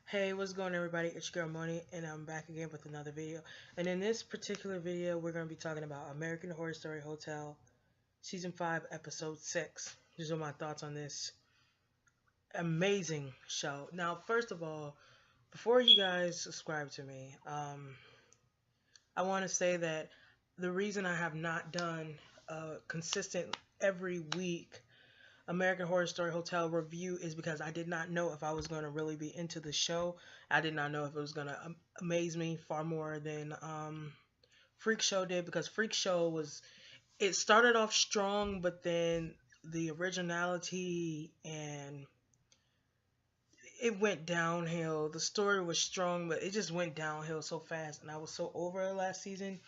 Hey, what's going on, everybody? It's your girl Money, and I'm back again with another video. And in this particular video, we're going to be talking about American Horror Story Hotel, Season 5, Episode 6. These are my thoughts on this amazing show. Now, first of all, before you guys subscribe to me, I want to say that the reason I have not done a consistent every week American Horror Story Hotel review is because I did not know if I was going to really be into the show. I did not know if it was going to amaze me far more than Freak Show did, because Freak Show it started off strong, but then the originality and it went downhill. The story was strong, but it just went downhill so fast, and I was so over it last season.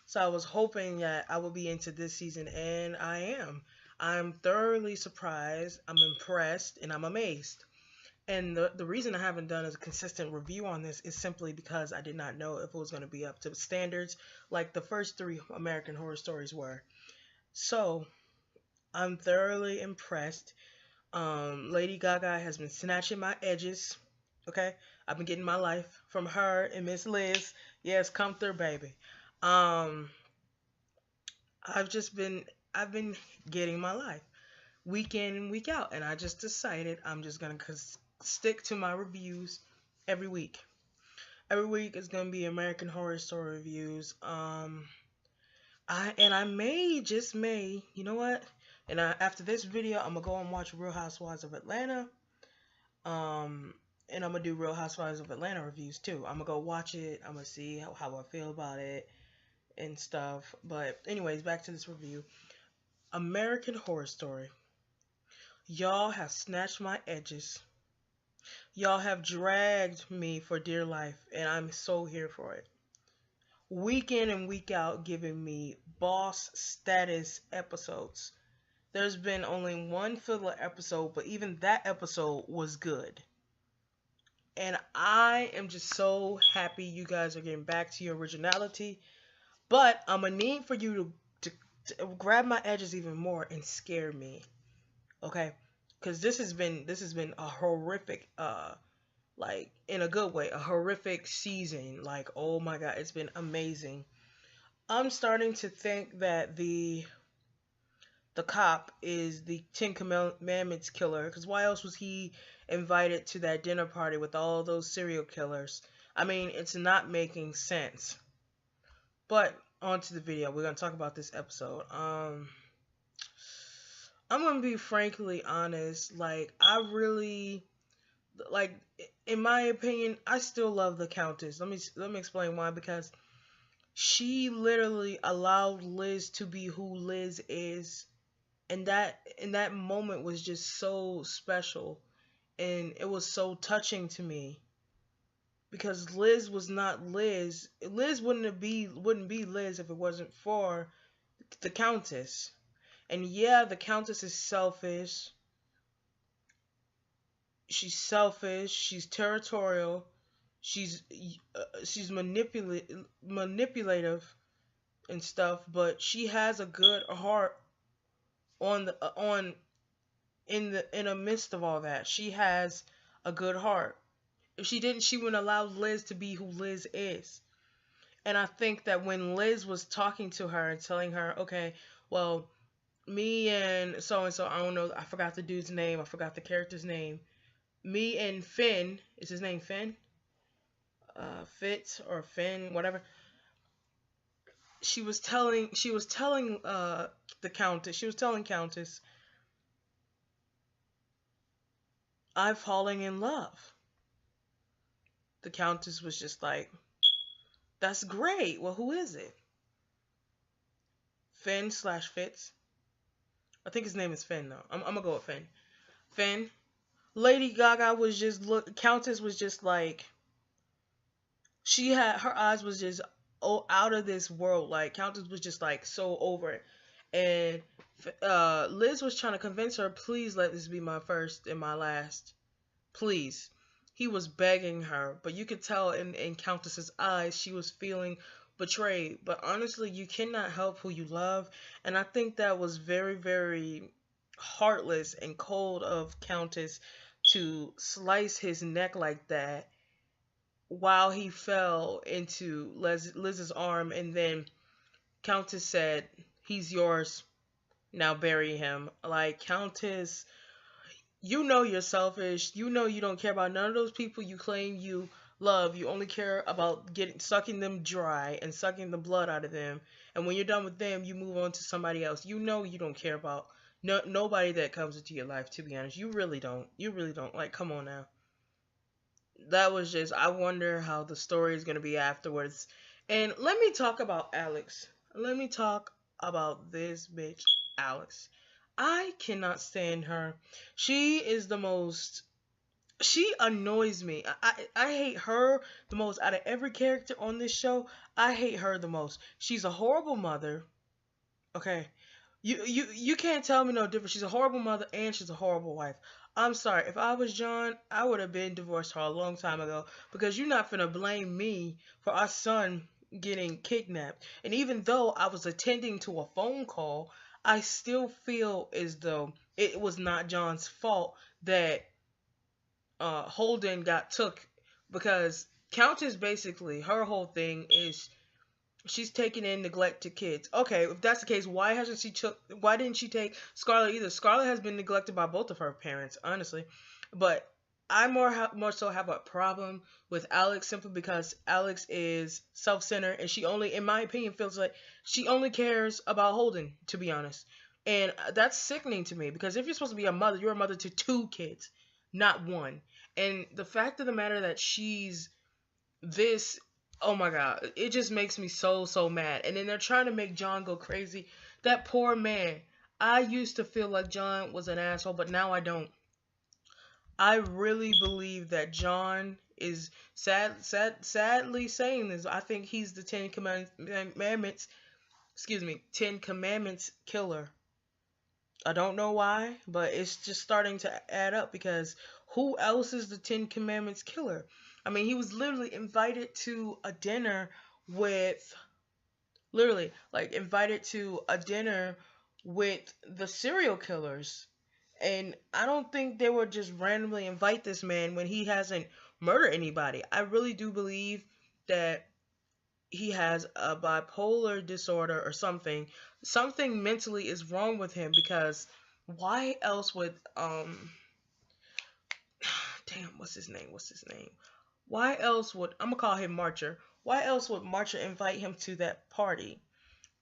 So I was hoping that I would be into this season, and I am. I'm thoroughly surprised, I'm impressed, and I'm amazed. And the reason I haven't done a consistent review on this is simply because I did not know if it was going to be up to standards like the first three American Horror Stories were. So I'm thoroughly impressed. Lady Gaga has been snatching my edges. Okay, I've been getting my life from her and Miss Liz. Yes, come through, baby. Um, I've just been I've been getting my life week in and week out, and I just decided I'm just gonna stick to my reviews every week. Every week is gonna be American Horror Story reviews. I may just may, you know what? And after this video, I'm gonna go and watch Real Housewives of Atlanta. Um, and I'm gonna do Real Housewives of Atlanta reviews too. I'm gonna go watch it. I'm gonna see how I feel about it and stuff. But anyways, back to this review. American Horror Story. Y'all have snatched my edges. Y'all have dragged me for dear life, and I'm so here for it. Week in and week out, giving me boss status episodes. There's been only one filler episode, but even that episode was good. And I am just so happy you guys are getting back to your originality. But I'm gonna need for you to grab my edges even more and scare me. Okay? Because this has been a horrific like in a good way, a horrific season. Like, oh my god, it's been amazing. I'm starting to think that the cop is the Ten Commandments killer, because why else was he invited to that dinner party with all those serial killers? I mean, it's not making sense. But on to the video. We're gonna talk about this episode. I'm gonna be frankly honest. Like, I really like, in my opinion, I still love the Countess. Let me explain why. Because she literally allowed Liz to be who Liz is, and that in that moment was just so special, and it was so touching to me, because Liz was not Liz. Liz wouldn't be Liz if it wasn't for the Countess. And yeah, the Countess is selfish. She's selfish. She's territorial. She's she's manipulative and stuff. But she has a good heart on the on in the midst of all that. She has a good heart. If she didn't, she wouldn't allow Liz to be who Liz is. And I think that when Liz was talking to her and telling her, okay, well, me and so, I don't know, I forgot the dude's name, I forgot the character's name. Me and Finn, is his name Finn? Fitz or Finn, whatever. She was telling the Countess, she was telling Countess, I'm falling in love. The Countess was just like, that's great. Well, who is it? Finn slash Fitz. I think his name is Finn though. I'm gonna go with Finn. Finn. Lady Gaga was just Countess was just like, she had her eyes was just out of this world. Like, Countess was just like so over it, and Liz was trying to convince her, please let this be my first and my last, please. He was begging her, but you could tell in Countess's eyes she was feeling betrayed. But honestly, you cannot help who you love, and I think that was very, very heartless and cold of Countess to slice his neck like that while he fell into Liz's arm, and then Countess said, "He's yours. Now bury him." Like, Countess, you know you're selfish. You know you don't care about none of those people you claim you love. You only care about getting sucking them dry and sucking the blood out of them. And when you're done with them, you move on to somebody else. You know you don't care about nobody that comes into your life. To be honest, you really don't. You really don't. Like, come on now. That was just. I wonder how the story is gonna be afterwards. And let me talk about Alex. Let me talk about this bitch, Alex. I cannot stand her. She is the most. She annoys me. I hate her the most out of every character on this show. I hate her the most. She's a horrible mother. Okay, you can't tell me no different. She's a horrible mother and she's a horrible wife. I'm sorry. If I was John, I would have been divorced her a long time ago, because you're not finna blame me for our son getting kidnapped. And even though I was attending to a phone call, I still feel as though it was not John's fault that Holden got took, because Countess, basically her whole thing is she's taking in neglected kids. Okay, if that's the case, why didn't she take Scarlett either? Scarlett has been neglected by both of her parents, honestly. But I more so have a problem with Alex, simply because Alex is self-centered, and she only, in my opinion, feels like she only cares about Holden, to be honest. And that's sickening to me, because if you're supposed to be a mother, you're a mother to two kids, not one. And the fact of the matter that she's this, oh my god, it just makes me so mad. And then they're trying to make John go crazy. That poor man. I used to feel like John was an asshole, but now I don't. I really believe that John is sadly saying this. I think he's the Commandments, excuse me, Ten Commandments killer. I don't know why, but it's just starting to add up, because who else is the Ten Commandments killer? I mean, he was literally invited to a dinner with, literally, like, invited to a dinner with the serial killers. And I don't think they would just randomly invite this man when he hasn't murdered anybody. I really do believe that he has a bipolar disorder or something. Something mentally is wrong with him, because why else would damn, what's his name? What's his name? Why else would, I'm gonna call him Marcher? Why else would Marcher invite him to that party,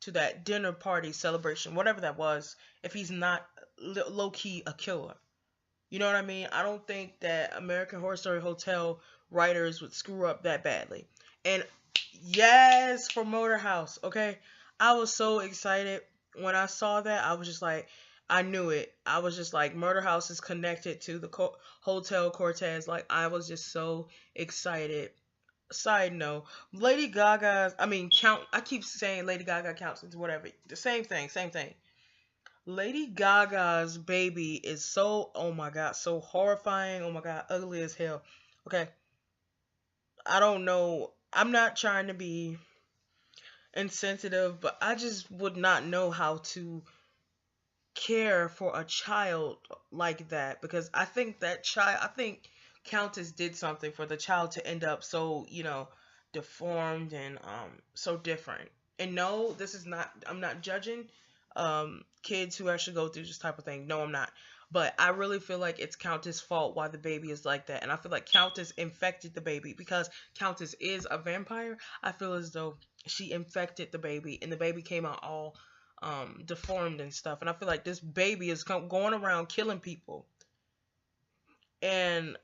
to that dinner party celebration, whatever that was, if he's not low key a killer? You know what I mean? I don't think that American Horror Story Hotel writers would screw up that badly. And yes, for Motor House, okay? I was so excited when I saw that. I was just like, I knew it. I was just like, Murder House is connected to the Hotel Cortez. Like, I was just so excited. Side note, Lady Gaga's, I mean, I keep saying Lady Gaga counts into whatever. The same thing, same thing. Lady Gaga's baby is so, oh my god, so horrifying. Oh my god, ugly as hell. Okay, I don't know. I'm not trying to be insensitive, but I just would not know how to care for a child like that, because I think I think Countess did something for the child to end up so, deformed and so different. And no, this is not, I'm not judging kids who actually go through this type of thing. No, I'm not. But I really feel like it's Countess' fault why the baby is like that. And I feel like Countess infected the baby, because Countess is a vampire. I feel as though she infected the baby, and the baby came out all deformed and stuff. And I feel like this baby is going around killing people. And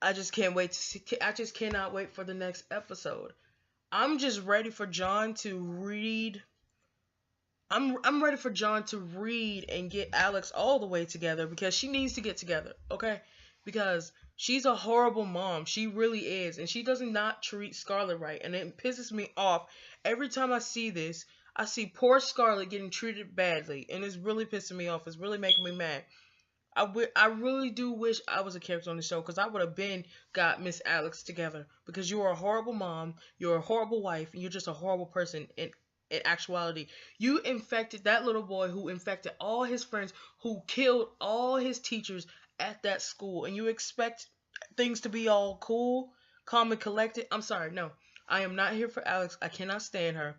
I just can't wait to see. I just cannot wait for the next episode. I'm just ready for John to read. I'm ready for John to read and get Alex all the way together, because she needs to get together, okay? Because she's a horrible mom. She really is. And she does not treat Scarlett right. And it pisses me off. Every time I see this, I see poor Scarlett getting treated badly. And it's really pissing me off. It's really making me mad. I really do wish I was a character on the show, because I would have got Miss Alex together. Because you are a horrible mom, you're a horrible wife, and you're just a horrible person in actuality. You infected that little boy, who infected all his friends, who killed all his teachers at that school, and you expect things to be all cool? calm and collected. I'm sorry, no. I am not here for Alex. I cannot stand her.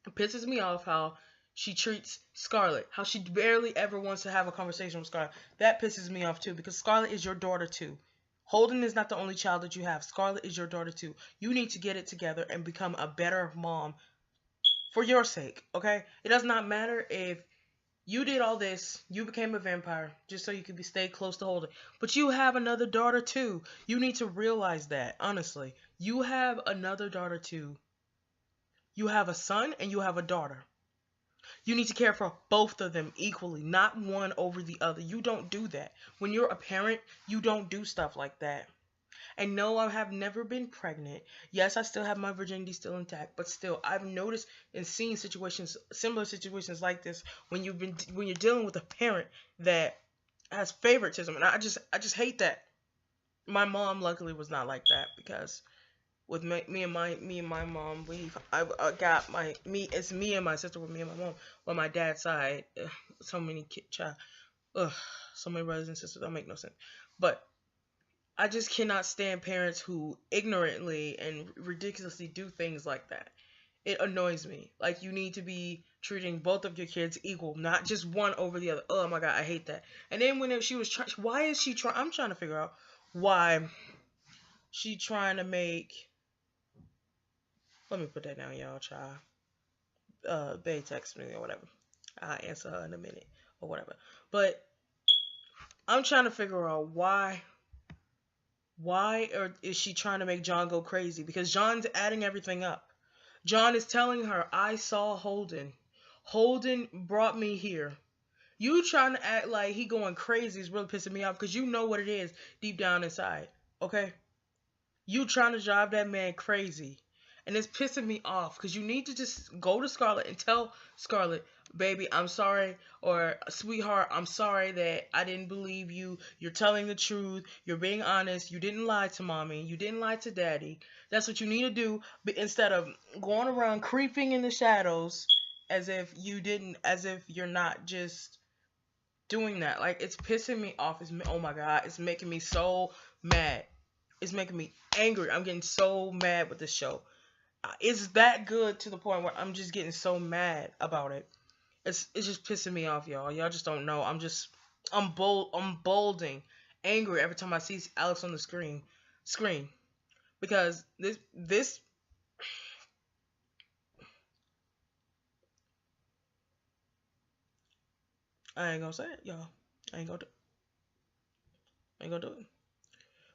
It pisses me off how she treats Scarlett, how she barely ever wants to have a conversation with Scarlett. That pisses me off too, because Scarlett is your daughter too. Holden is not the only child that you have. Scarlett is your daughter too. You need to get it together and become a better mom for your sake, okay? It does not matter if you did all this, you became a vampire just so you could stay close to Holden. But you have another daughter too. You need to realize that, honestly. You have another daughter too. You have a son and you have a daughter. You need to care for both of them equally, not one over the other. You don't do that. When you're a parent, you don't do stuff like that. And no, I have never been pregnant. Yes, I still have my virginity still intact, but still, I've noticed and seen situations, similar situations like this, when you're dealing with a parent that has favoritism, and I just hate that. My mom luckily was not like that, because with me and my mom, I got me and my sister with me and my mom on my dad's side. So many so many brothers and sisters, don't make no sense, but I just cannot stand parents who ignorantly and ridiculously do things like that. It annoys me. Like, you need to be treating both of your kids equal, not just one over the other. Oh my god, I hate that. And then when she was trying, why is she trying? I'm trying to figure out why she trying to make. Let me put that down, y'all, child. They text me or whatever. I'll answer her in a minute or whatever. But I'm trying to figure out why or is she trying to make John go crazy? Because John's adding everything up. John is telling her, I saw Holden. Holden brought me here. You trying to act like he going crazy is really pissing me off, because you know what it is deep down inside. Okay? You trying to drive that man crazy. And it's pissing me off, because you need to just go to Scarlett and tell Scarlett, baby, I'm sorry, or sweetheart, I'm sorry that I didn't believe you. You're telling the truth. You're being honest. You didn't lie to mommy. You didn't lie to daddy. That's what you need to do, but instead of going around creeping in the shadows as if you're not just doing that. Like, it's pissing me off. Oh my god, it's making me so mad. It's making me angry. I'm getting so mad with this show. It's that good to the point where I'm just getting so mad about it. It's just pissing me off, y'all. Y'all just don't know. I'm bolding, angry every time I see Alex on the screen, because this I ain't gonna say it, y'all. I ain't gonna do it.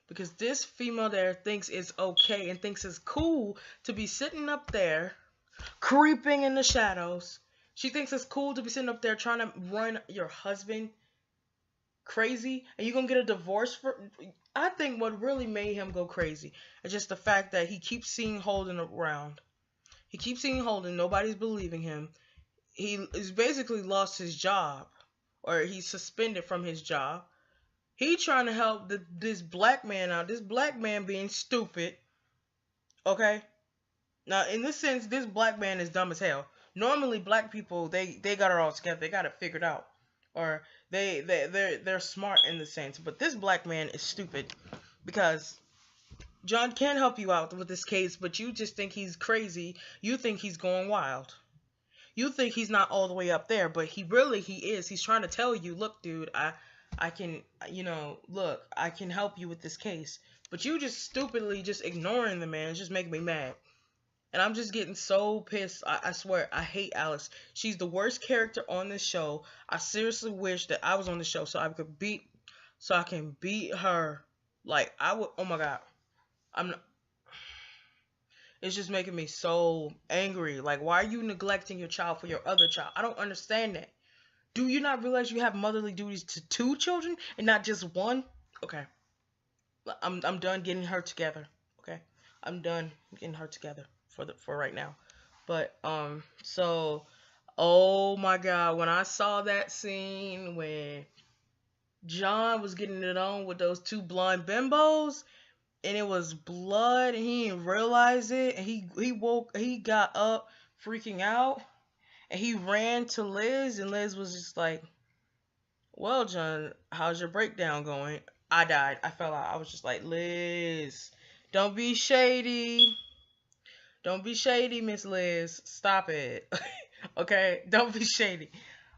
Because this female there thinks it's okay and thinks it's cool to be sitting up there creeping in the shadows. She thinks it's cool to be sitting up there trying to run your husband crazy, and you're gonna get a divorce for. I think what really made him go crazy is just the fact that he keeps seeing Holden around. He keeps seeing Holden. Nobody's believing him. He's basically lost his job, or he's suspended from his job. He trying to help this black man out. This black man being stupid. Okay? Now, in this sense, this black man is dumb as hell. Normally, black people, they got it all together. They got it figured out. Or they're smart in the sense. But this black man is stupid. Because John can help you out with this case, but you just think he's crazy. You think he's going wild. You think he's not all the way up there, but he is. He's trying to tell you, look, dude, I can, look, I can help you with this case. But you just stupidly just ignoring the man. It's just making me mad. And I'm just getting so pissed. I swear, I hate Alice. She's the worst character on this show. I seriously wish that I was on the show so I can beat her. Like, I would, oh my god. It's just making me so angry. Like, why are you neglecting your child for your other child? I don't understand that. Do you not realize you have motherly duties to 2 children and not just 1? Okay. I'm done getting her together. Okay. I'm done getting her together for right now. But so oh my god, when I saw that scene when John was getting it on with those 2 blonde bimbos and it was blood and he didn't realize it, and he got up freaking out. And he ran to Liz, and Liz was just like, well, John, how's your breakdown going? I died. I fell out. I was just like, Liz, Don't be shady. Don't be shady, Miss Liz. Stop it. Okay? Don't be shady.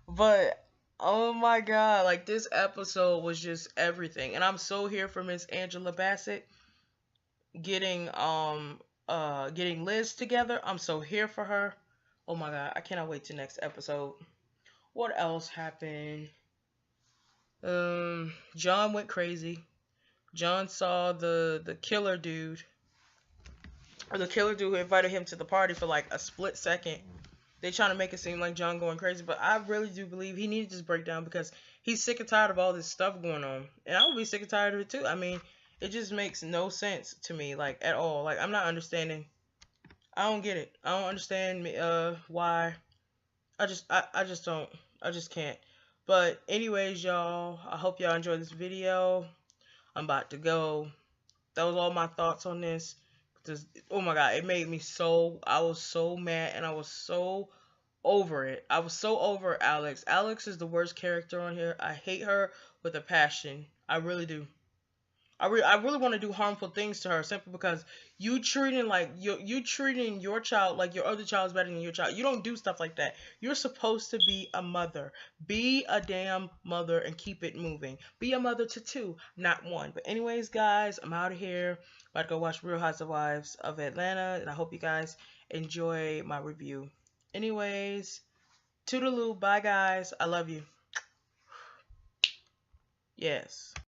But oh my god, like this episode was just everything. And I'm so here for Miss Angela Bassett getting getting Liz together. I'm so here for her. Oh my god, I cannot wait to next episode. What else happened? John went crazy. John saw the killer dude, or the killer dude who invited him to the party for like a split second. They trying to make it seem like John going crazy, but I really do believe he needed this breakdown because he's sick and tired of all this stuff going on, and I would be sick and tired of it too. I mean, it just makes no sense to me, like at all. Like I'm not understanding. I don't get it. I don't understand why. I just don't. I just can't. But anyways, y'all, I hope y'all enjoyed this video. I'm about to go. That was all my thoughts on this. Just, oh my god, it made me so, I was so mad and I was so over it. I was so over Alex. Alex is the worst character on here. I hate her with a passion. I really do. I really want to do harmful things to her simply because you treating your child like your other child is better than your child. You don't do stuff like that. You're supposed to be a mother. Be a damn mother and keep it moving. Be a mother to two, not one. But anyways, guys, I'm out of here. About to go watch Real Housewives of Atlanta, and I hope you guys enjoy my review. Anyways, toodaloo, bye guys. I love you. Yes.